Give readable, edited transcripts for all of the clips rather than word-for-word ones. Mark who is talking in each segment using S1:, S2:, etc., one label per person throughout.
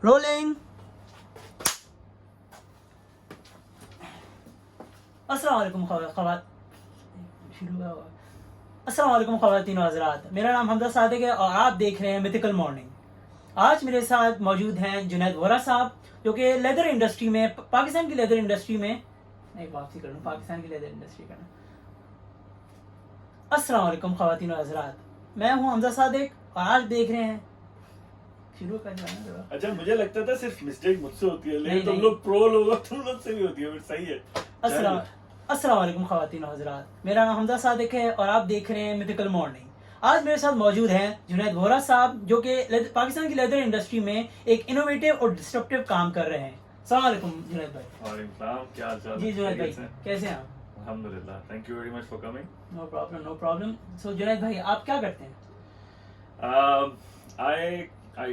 S1: Rolling. अस्सलाम वालेकुम ख़वातीन व हज़रात, मेरा नाम हमजा सादिक है और आप देख रहे हैं मिथिकल मॉर्निंग। आज मेरे साथ मौजूद हैं जुनैद वोरा साहब, जो कि लेदर इंडस्ट्री में, पाकिस्तान की लेदर इंडस्ट्री में, एक वापसी कर लूँ, पाकिस्तान की लेदर इंडस्ट्री का। अस्सलाम वालेकुम ख़वातीन व हज़रात, मैं हूँ हमजा सादिक और आज देख रहे हैं, शुरू कर जाना।
S2: अच्छा, मुझे लगता था सिर्फ मिस्टेक मुझसे होती है, लेकिन तुम
S1: नहीं।
S2: लोग प्रो लोग हो, तुम लोग से भी होती है, फिर सही है।
S1: अस्सलाम वालेकुम ख़वातीन व हज़रात, मेरा नाम हमजा सादिक है और आप देख रहे हैं मिथिकल मॉर्निंग। आज मेरे साथ मौजूद हैं जुनैद वोरा साहब, जो कि पाकिस्तान की लेदर इंडस्ट्री में एक इनोवेटिव और डिस्ट्रप्टिव काम कर रहे हैं। अस्सलाम वालेकुम जुनैद भाई।
S2: वालेकुम सलाम, क्या हाल चाल?
S1: जी जुनैद भाई, कैसे हैं आप?
S2: अल्हम्दुलिल्लाह, thank you very much for coming.
S1: No problem, no problem. So Junaid bhai, आप क्या करते हैं?
S2: I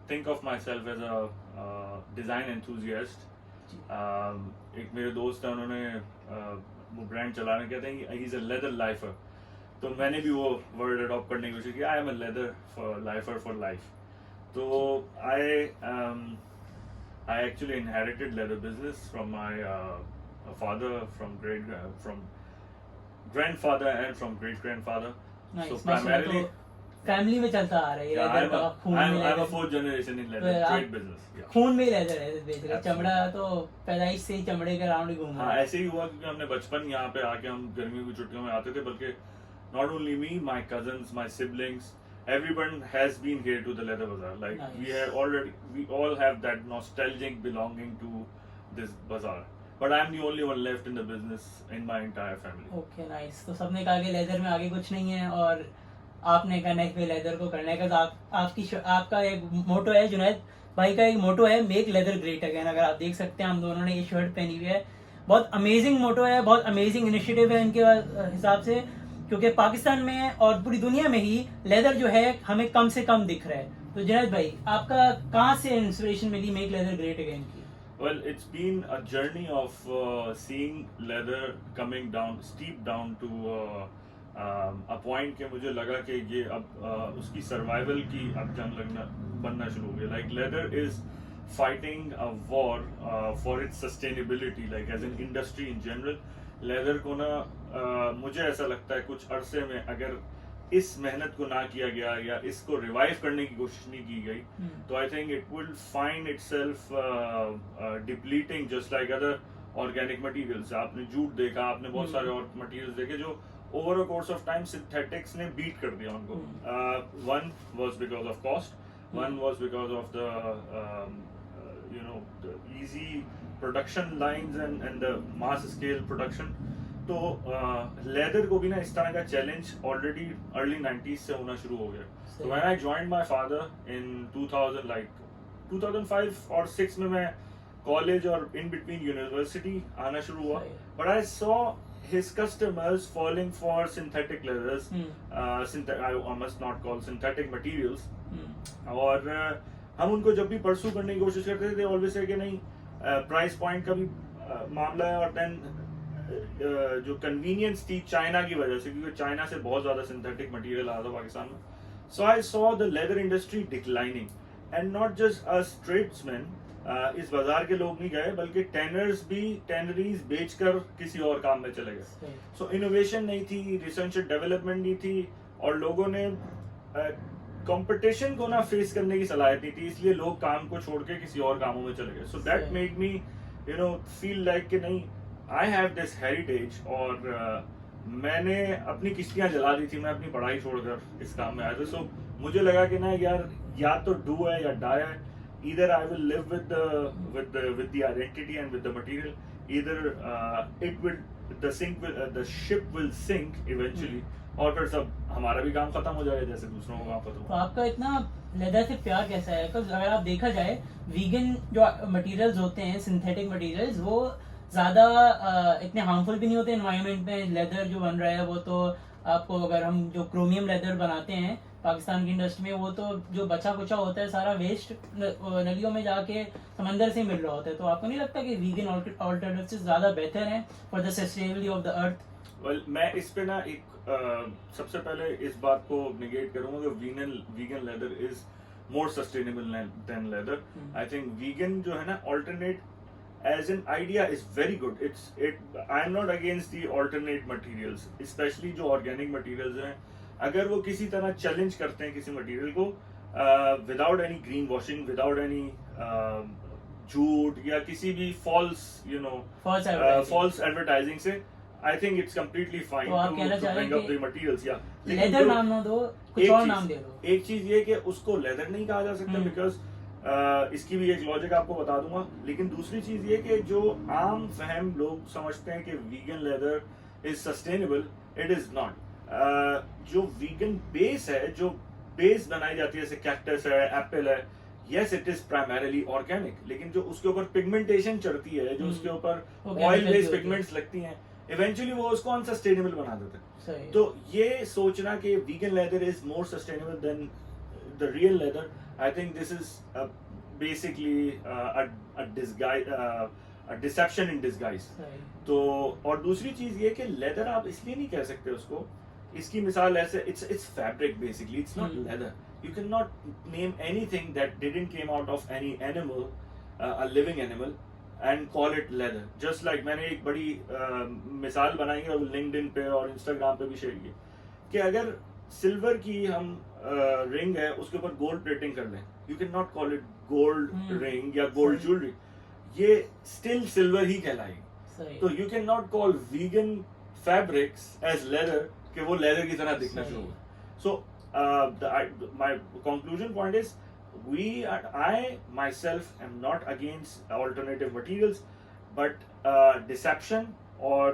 S2: think of myself as a design enthusiast. एक मेरे दोस्त हैं, उन्होंने वो ब्रांड चलाना कहते हैं, he is a leather lifer. तो मैंने भी वो वर्ड अडॉप्ट करने की कोशिश की, I am a leather for lifer for life. तो I actually inherited leather business from my father, from grandfather and from great grandfather. So primarily
S1: family में चलता आ रहा है ये लेदर का, खून में
S2: I'm a
S1: leather,
S2: fourth generation in leather trade business. Yeah.
S1: खून में ही लेदर है बेच रहे।
S2: Absolutely.
S1: चमड़ा तो पैदाइश से ही चमड़े के राउंड ही घूम रहा
S2: हाँ,
S1: है।
S2: ऐसे ही हुआ क्योंकि हमने बचपन यहाँ पे आके हम गर्मियों की छुट्टियों में आते थे, बल्कि not only me, my cousins, my siblings, everyone has been here to the leather bazaar. Like
S1: Nice.
S2: we all have that nostalgic belonging to this bazaar. But I'm the only one left in the business in my entire family.
S1: Okay nice. तो सबने कहा कि leather में आगे कुछ नहीं है और आपने कहा कि लेदर को करने का। आपका एक मोटो है, जुनैद भाई का एक मोटो है, मेक लेदर ग्रेट अगेन। अगर आप देख सकते हैं, हम दोनों ने ये शर्ट पहनी हुई है। बहुत अमेजिंग मोटो है, बहुत अमेजिंग इनिशिएटिव है इनके हिसाब से, क्योंकि पाकिस्तान में और पूरी दुनिया में ही लेदर जो है हमें कम से कम दिख रहा है। तो जुनैद भाई, आपका कहाँ से इंस्पिरेशन मिली मेक लेदर ग्रेट अगेन की?
S2: Well, it's been a journey of seeing leather coming down, steep down to a point के मुझे लगा कि ये अब उसकी सर्वाइवल की अब जंग बनना शुरू हो गया। Like leather is fighting a war for its sustainability, like as an industry in general. Leather को ना मुझे ऐसा लगता है कुछ अरसे में अगर इस मेहनत को ना किया गया या इसको रिवाइव करने की कोशिश नहीं की गई, तो I think it will find itself depleting just like other organic materials. आपने जूट देखा, आपने बहुत सारे और मटेरियल्स देखे जो over a course of time synthetics ने बीट कर दिया उनको। One was because of cost, one was because of the the easy production lines and the mass scale production. तो लेदर को भी ना इस तरह का चैलेंज ऑलरेडी अर्ली 90s से होना शुरू हो गया। तो when I joined my father in 2000 like 2005 और 6 में मैं कॉलेज और इन बिटवीन यूनिवर्सिटी आना शुरू हुआ, but I saw his customers falling for synthetic leathers, I must not call synthetic materials. और हम उनको जब भी परसू करने की कोशिश करते थे, ऑलवेज से कि नहीं, प्राइस पॉइंट का भी मामला है, और देन जो कन्वीनियंस थी चाइना की वजह से, क्योंकि चाइना से बहुत ज्यादा सिंथेटिक मटेरियल आ रहा था पाकिस्तान में। So I saw the leather industry declining and not just us tradesman, इस बाजार के लोग नहीं गए, बल्कि टेनर्स भी टेनरीज बेचकर किसी और काम में चले गए। सो इनोवेशन नहीं थी, रिसर्च एंड डेवलपमेंट नहीं थी, और लोगों ने कंपटीशन को ना फेस करने की सलाहियत नहीं थी, इसलिए लोग काम को छोड़ के किसी और कामों में चले गए। So that made me feel like कि नहीं, आई हैव दिस हेरिटेज, और मैंने अपनी किश्तियां जला दी थी, मैं अपनी पढ़ाई छोड़कर इस काम में आया था। सो मुझे लगा कि ना यार, या तो डू है या डाई है। Either I will live with the identity and with the material. Either the ship will sink eventually, और फिर सब हमारा भी काम खत्म हो जाएगा जैसे दूसरों का काम खत्म।
S1: तो आपका इतना लेदर से प्यार कैसा है? बिकॉज अगर आप देखा जाए, वीगन जो मटेरियल्स होते हैं, सिंथेटिक मटेरियल्स, वो ज़्यादा इतने हार्मफुल भी नहीं होते एनवायरनमेंट में। लेदर जो बन रहा है वो तो आपको, अगर हम जो क्रोमियम लेदर बनाते हैं पाकिस्तान की इंडस्ट्री में, वो तो जो बचा कुचा होता है सारा वेस्ट नदियों में जाके समंदर से मिल रहा होता है। तो आपको नहीं लगता कि वीगन ऑल्टरनेटिव्स ज़्यादा बेहतर हैं for the sustainability of the earth?
S2: Well, मैं इस पे ना सबसे पहले इस बात को निगेट करूंगा कि vegan leather is more sustainable than leather. I think vegan जो है ना alternate as an idea is very good. I am not against the alternate materials, especially जो organic materials हैं. अगर वो किसी तरह challenge करते हैं किसी material को without any greenwashing, without any झूठ या किसी भी false advertising से, I think it's completely fine
S1: तो आप कहना
S2: to
S1: चाह रहे
S2: bring
S1: हैं
S2: up the materials. Yeah.
S1: Leather नाम ना दो, कुछ और नाम दे दो.
S2: एक चीज ये कि उसको लेदर नहीं कहा जा सकता बिकॉज इसकी भी एक लॉजिक आपको बता दूंगा. लेकिन दूसरी चीज ये कि जो आम फहम लोग समझते हैं कि vegan leather is sustainable, it is not. जो वीगन बेस है, जो बेस बनाई जाती है, जैसे कैक्टस है, एप्पल है, yes it is primarily organic, लेकिन जो उसके ऊपर पिगमेंटेशन चढ़ती है, जो उसके ऊपर ऑयल बेस्ड पिगमेंट्स लगती हैं, इवेंचुअली वो उसको अनसस्टेनेबल बना देते हैं. तो ये सोचना कि vegan leather is more sustainable than the real leather, I think this is basically a deception in disguise. तो और दूसरी चीज ये कि लेदर आप इसलिए नहीं कह सकते उसको, इसकी मिसाल ऐसे, it's fabric basically, it's not leather. You cannot name anything that didn't came out of any animal, a living animal, and call it leather. Just like मैंने एक बड़ी मिसाल बनाई है और LinkedIn पे और Instagram पे भी शेयर की कि अगर सिल्वर की हम रिंग है उसके ऊपर गोल्ड प्लेटिंग कर लें, you cannot call it gold ring या gold jewelry, ये still silver ही कहलाएगी. तो you cannot call vegan fabrics as leather कि वो leather की तरह दिखना शुरू हो. So my conclusion point is I myself am not against alternative materials, but deception or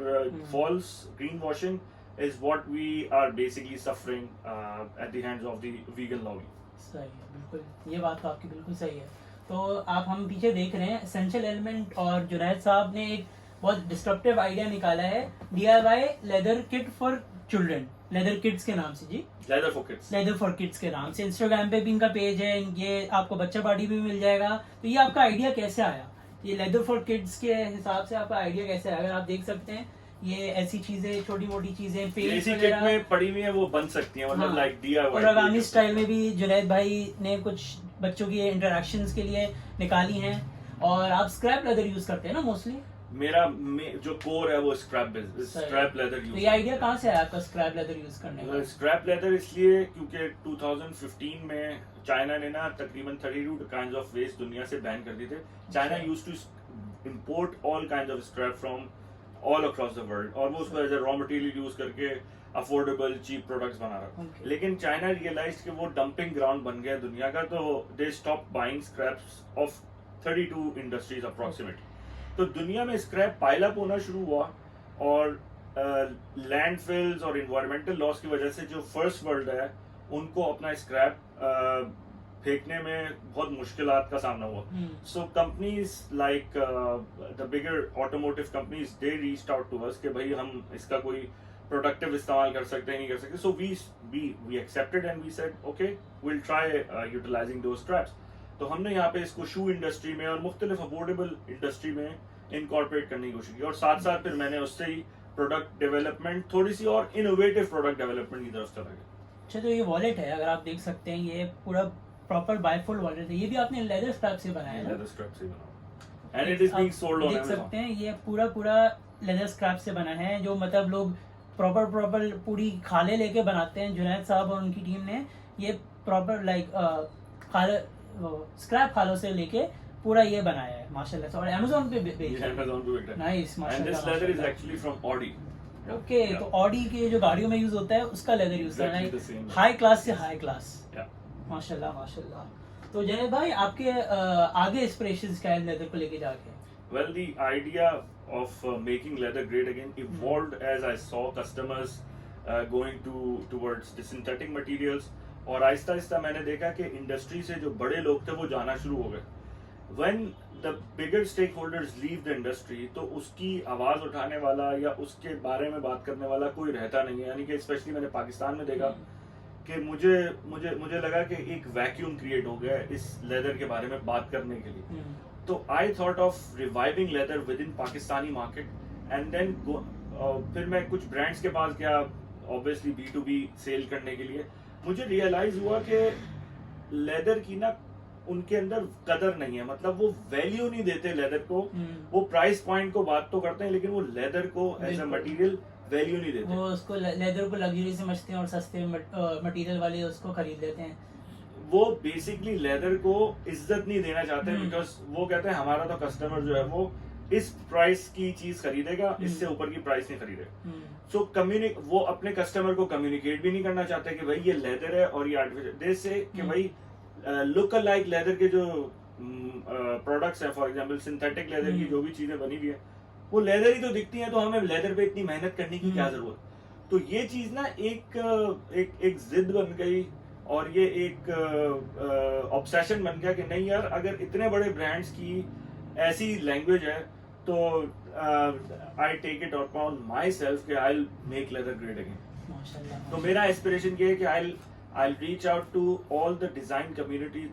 S2: false greenwashing is what we are basically suffering at the hands of the vegan lobby.
S1: सही है, बिल्कुल ये बात तो आपकी बिल्कुल सही है. तो आप हम पीछे देख रहे हैं एसेंशियल एलिमेंट और जुनैद साहब ने एक बहुत डिस्ट्रप्टिव आइडिया निकाला है, DIY leather kit for children, leather kids के नाम से. जी, लेदर फॉर किड्स के नाम से इंस्टाग्राम पे भी इनका पेज है, ये आपको बच्चा पार्टी भी मिल जाएगा. तो ये आपका आइडिया कैसे आया, ये लेदर फॉर किड्स के हिसाब से आपका आइडिया कैसे आया? अगर आप देख सकते हैं ये ऐसी चीजें, छोटी मोटी चीजें पेज
S2: वगैरह में पड़ी हुई है, वो बन सकती हैं, मतलब लाइक DIY.
S1: और आगामी स्टाइल में भी जुनैद भाई ने कुछ बच्चों की इंटरेक्शंस के लिए निकाली हैं. और आप स्क्रैप लेदर यूज करते हैं ना मोस्टली?
S2: मेरा जो कोर है वो स्क्रैप लेदर यूज.
S1: तो ये आइडिया कहाँ से आया आपका स्क्रैप लेदर यूज करने का?
S2: स्क्रैप लेदर इसलिए क्योंकि 2015 में चाइना ने ना तकरीबन 32 काइंड्स ऑफ वेस्ट दुनिया से बैन कर दिए थे. China used to import all kinds of scrap from all across the world, और वो उसको as a raw material use करके अफोर्डेबल चीप प्रोडक्ट्स बना रहा था. लेकिन चाइना रियलाइज कि वो डंपिंग ग्राउंड बन गया दुनिया का, तो they stop buying scraps of 32 industries approximately. तो दुनिया में स्क्रैप पाइल अप होना शुरू हुआ, और लैंडफिल्स और इन्वायरमेंटल लॉस की वजह से जो फर्स्ट वर्ल्ड है उनको अपना स्क्रैप फेंकने में बहुत मुश्किलात का सामना हुआ. So companies like the bigger automotive companies, they reached out to us कि भाई हम इसका कोई प्रोडक्टिव इस्तेमाल कर सकते हैं, नहीं कर सकते. So we accepted and we said okay, we will try utilising those scraps. तो हमने यहाँ पे इसको शू इंडस्ट्री में और मुख्तलिफ अफोर्डेबल इंडस्ट्री में इनकॉर्पोरेट करने की कोशिश की, और साथ साथ फिर मैंने उससे ही प्रोडक्ट डेवलपमेंट, थोड़ी सी और इनोवेटिव प्रोडक्ट डेवलपमेंट की तरफ चला गया.
S1: अच्छा, तो ये वॉलेट है, अगर आप देख सकते हैं ये पूरा प्रॉपर बाइफोल्ड वॉलेट है, ये भी आपने लेदर स्ट्रैप से बनाया है?
S2: लेदर स्ट्रैप से बना, and it is being sold on
S1: Amazon. देख सकते हैं ये पूरा लेदर स्ट्रैप से बना है, जो मतलब लोग प्रॉपर पूरी खाले लेके बनाते हैं. जुनैद साहब और उनकी टीम ने ये प्रॉपर लाइक स्क्रैप खालों से लेके पूरा ये बनाया है माशाल्लाह से, और Amazon पे बेच रहा है. नाइस, माशाल्लाह.
S2: And this leather is actually from Audi.
S1: Okay, तो ऑडी के जो गाड़ियों में यूज होता है उसका लेदर यूज करना है, हाई क्लास से हाई क्लास. माशाल्लाह माशाल्लाह. तो जय भाई, आपके आगे इंस्पिरेशंस क्या है लेदर को लेके जाके?
S2: Well, the idea of making leather great again evolved as I saw customers going towards synthetic materials, और आहिस्ता आहिस्ता मैंने देखा कि इंडस्ट्री से जो बड़े लोग थे वो जाना शुरू हो गए. When the bigger stakeholders leave the industry, तो उसकी आवाज उठाने वाला या उसके बारे में बात करने वाला कोई रहता नहीं है. यानी कि स्पेशली मैंने पाकिस्तान में देखा कि मुझे लगा कि एक वैक्यूम क्रिएट हो गया इस लेदर के बारे में बात करने के लिए. तो I thought of reviving leather within Pakistani market, and then फिर मैं कुछ ब्रांड्स के पास गया, ऑब्वियसली B2B सेल करने के लिए. मुझे रियलाइज हुआ कि लेदर की ना उनके अंदर कदर नहीं है, मतलब वो वैल्यू नहीं देते लेदर को। वो प्राइस पॉइंट को बात तो करते हैं लेकिन वो लेदर को एज अ
S1: बिल्कुल।
S2: मटेरियल वैल्यू नहीं देते।
S1: वो उसको लेदर को लग्जरी समझते हैं और सस्ते मटेरियल वाले उसको खरीद लेते हैं।
S2: वो बेसिकली लेदर को इज्जत नहीं देना चाहते, बिकॉज वो कहते हैं हमारा तो कस्टमर जो है वो इस प्राइस की चीज खरीदेगा, इससे ऊपर की प्राइस नहीं खरीदेगा। सो वो अपने कस्टमर को कम्युनिकेट भी नहीं करना चाहते कि भाई ये लेदर है और ये आर्टिफिशियल, दे से कि भाई लुक लाइक लेदर के जो प्रोडक्ट्स हैं, फॉर एग्जांपल सिंथेटिक लेदर की जो भी चीजें बनी हुई है वो लेदर ही तो दिखती हैं, तो हमें लेदर पे इतनी मेहनत करने की क्या जरूरत। तो ये चीज ना एक जिद बन गई और ये एक ऑब्सेशन बन गया कि नहीं यार, अगर इतने बड़े ब्रांड्स की ऐसी लैंग्वेज है तो I take it upon myself कि I will make leather great again.
S1: माशाल्लाह।
S2: तो मेरा एस्पिरेशन ये है कि I reach out to all the design communities,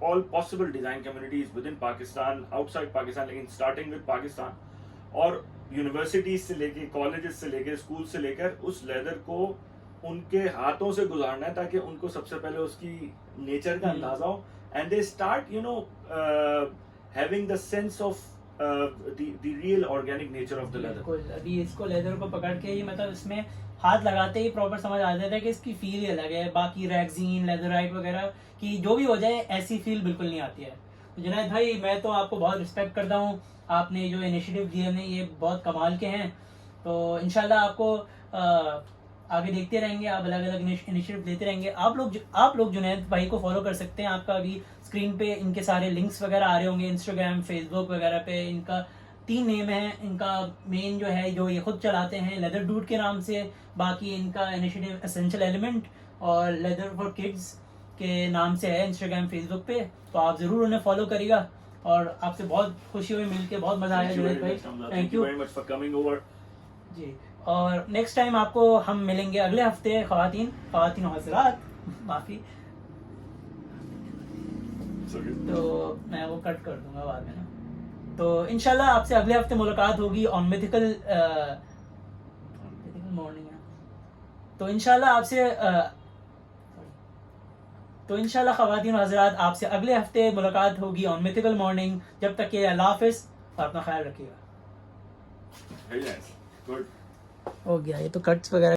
S2: all possible design communities within Pakistan, outside Pakistan, लेकिन स्टार्टिंग विद पाकिस्तान, और यूनिवर्सिटीज से लेके, कॉलेजेस से लेके, स्कूल से लेकर उस लेदर को उनके हाथों से गुजारना है ताकि उनको सबसे पहले उसकी नेचर का अंदाजा हो, and they start you know having the sense of the real organic nature of the leather.
S1: बिल्कुल, अभी इसको लेदर को पकड़ के ही मतलब इसमें हाथ लगाते ही प्रॉपर समझ आ जाता है कि इसकी फील ही अलग है। बाकी रैगजीन, लेदराइट वगैरह की जो भी हो जाए ऐसी फील बिल्कुल नहीं आती है। तो जुनैद भाई, मैं तो आपको बहुत रिस्पेक्ट करता हूँ, आपने जो इनिशिएटिव दिए हैं ये बहुत कमाल के हैं। तो इंशाल्लाह आपको आगे देखते रहेंगे, आप अलग अलग इनिशिएटिव देते रहेंगे। आप लोग जुनैद भाई को फॉलो कर सकते हैं। आपका अभी स्क्रीन पे इनके सारे लिंक्स वगैरह आ रहे होंगे, इंस्टाग्राम, फेसबुक वगैरह पे। इनका 3 नेम है। इनका मेन जो है जो ये खुद चलाते हैं लेदर डूड के नाम से, बाकी इनका इनिशिएटिव एसेंशियल एलिमेंट और लेदर फॉर किड्स के नाम से है इंस्टाग्राम, फेसबुक पे। तो आप जरूर उन्हें फॉलो करिएगा। और आपसे बहुत खुशी हुई मिलके, बहुत मजा आया Junaid bhai, thank you
S2: very much for coming over
S1: जी। और नेक्स्ट टाइम आपको हम मिलेंगे अगले हफ्ते, ख्वातीन हज़रात, माफी। तो मैं वो कट कर दूंगा बाद में ना। तो इंशाल्लाह आपसे अगले हफ्ते मुलाकात होगी ऑन मिथिकल मॉर्निंग। तो इंशाल्लाह ख्वातीन हज़रात आपसे अगले हफ्ते मुलाकात होगी ऑन मिथिकल मॉर्निंग। जब तक के अल्लाह हाफ़िज़ और अपना ख्याल रखिएगा।
S2: गुड
S1: हो गया ये तो कट्स वगैरह।